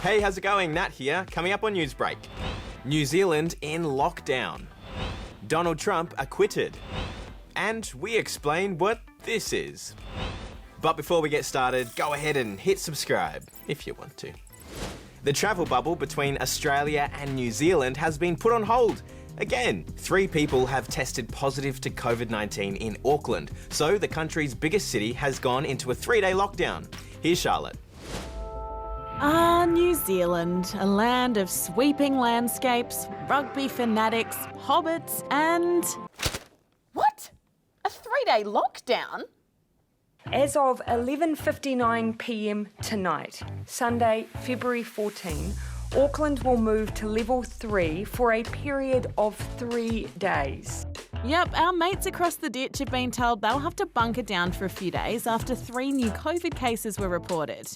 Hey, how's it going? Nat here. Coming up on Newsbreak. New Zealand in lockdown. Donald Trump acquitted. And we explain what this is. But before we get started, go ahead and hit subscribe if you want to. The travel bubble between Australia and New Zealand has been put on hold. Again, 3 people have tested positive to COVID-19 in Auckland, so the country's biggest city has gone into a 3-day lockdown. Here's Charlotte. New Zealand, a land of sweeping landscapes, rugby fanatics, hobbits and... What? A 3-day lockdown? As of 11:59 p.m. tonight, Sunday, February 14, Auckland will move to level 3 for a period of 3 days. Yep, our mates across the ditch have been told they'll have to bunker down for a few days after 3 new COVID cases were reported.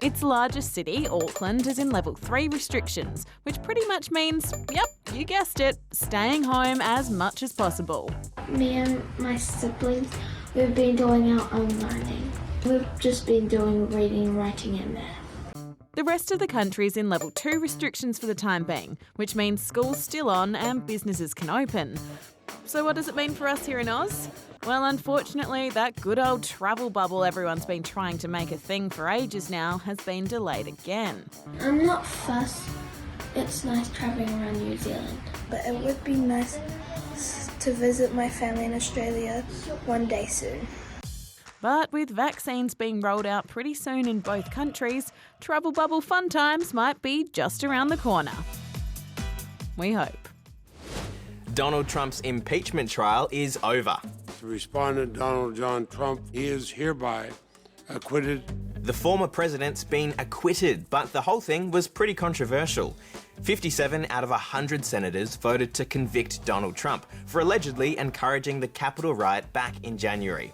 Its largest city, Auckland, is in level 3 restrictions, which pretty much means, yep, you guessed it, staying home as much as possible. Me and my siblings, we've been doing our own learning. We've just been doing reading, writing and math. The rest of the country's in level 2 restrictions for the time being, which means school's still on and businesses can open. So what does it mean for us here in Oz? Well, unfortunately, that good old travel bubble everyone's been trying to make a thing for ages now has been delayed again. I'm not fussed. It's nice travelling around New Zealand. But it would be nice to visit my family in Australia one day soon. But with vaccines being rolled out pretty soon in both countries, travel bubble fun times might be just around the corner. We hope. Donald Trump's impeachment trial is over. The respondent, Donald John Trump, is hereby acquitted. The former president's been acquitted, but the whole thing was pretty controversial. 57 out of 100 senators voted to convict Donald Trump for allegedly encouraging the Capitol riot back in January.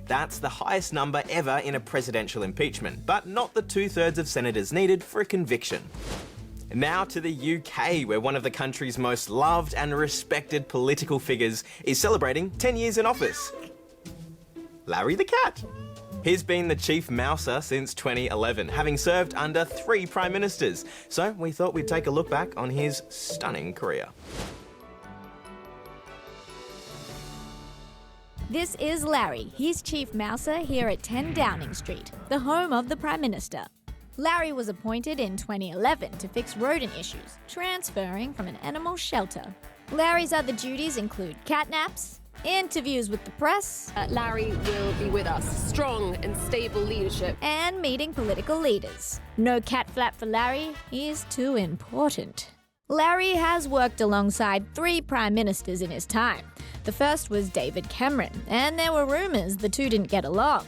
That's the highest number ever in a presidential impeachment, but not the 2/3 of senators needed for a conviction. Now to the UK, where one of the country's most loved and respected political figures is celebrating 10 years in office. Larry the Cat. He's been the chief mouser since 2011, having served under 3 prime ministers. So we thought we'd take a look back on his stunning career. This is Larry. He's Chief Mouser here at 10 Downing Street, the home of the Prime Minister. Larry was appointed in 2011 to fix rodent issues, transferring from an animal shelter. Larry's other duties include catnaps, interviews with the press, Larry will be with us. Strong and stable leadership. and meeting political leaders. No cat flap for Larry, he's too important. Larry has worked alongside 3 prime ministers in his time. The first was David Cameron, and there were rumours the two didn't get along.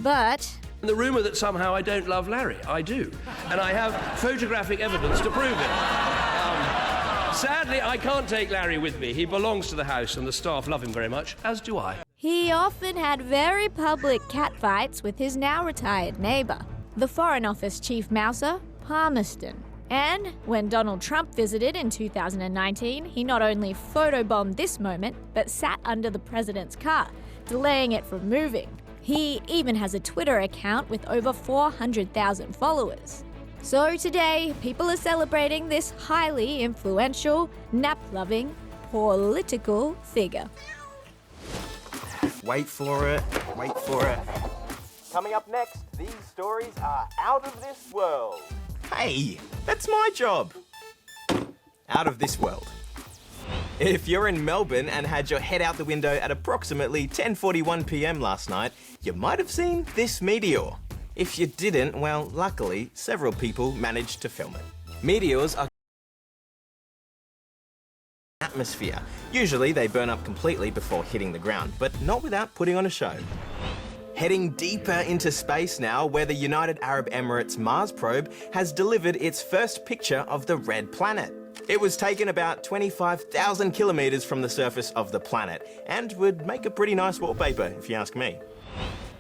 But the rumour that somehow I don't love Larry. I do. And I have photographic evidence to prove it. Sadly, I can't take Larry with me. He belongs to the house and the staff love him very much, as do I. he often had very public catfights with his now retired neighbour, the Foreign Office Chief Mouser, Palmerston. And when Donald Trump visited in 2019, he not only photobombed this moment, but sat under the president's car, delaying it from moving. He even has a Twitter account with over 400,000 followers. So today, people are celebrating this highly influential, nap-loving, political figure. Wait for it, wait for it. Coming up next, these stories are out of this world. Hey, that's my job. Out of this world. If you're in Melbourne and had your head out the window at approximately 10:41 p.m. last night, you might have seen this meteor. If you didn't, well, luckily, several people managed to film it. Meteors are atmosphere. Usually they burn up completely before hitting the ground, but not without putting on a show. Heading deeper into space now, where the United Arab Emirates Mars probe has delivered its first picture of the red planet. It was taken about 25,000 kilometres from the surface of the planet and would make a pretty nice wallpaper, if you ask me.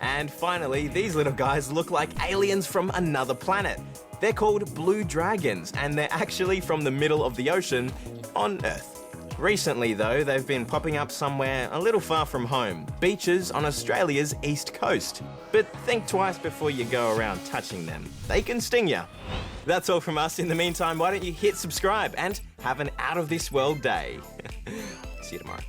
And finally, these little guys look like aliens from another planet. They're called blue dragons, and they're actually from the middle of the ocean on Earth. Recently, though, they've been popping up somewhere a little far from home, beaches on Australia's east coast. But think twice before you go around touching them. They can sting you. That's all from us. In the meantime, why don't you hit subscribe and have an out-of-this-world day. See you tomorrow.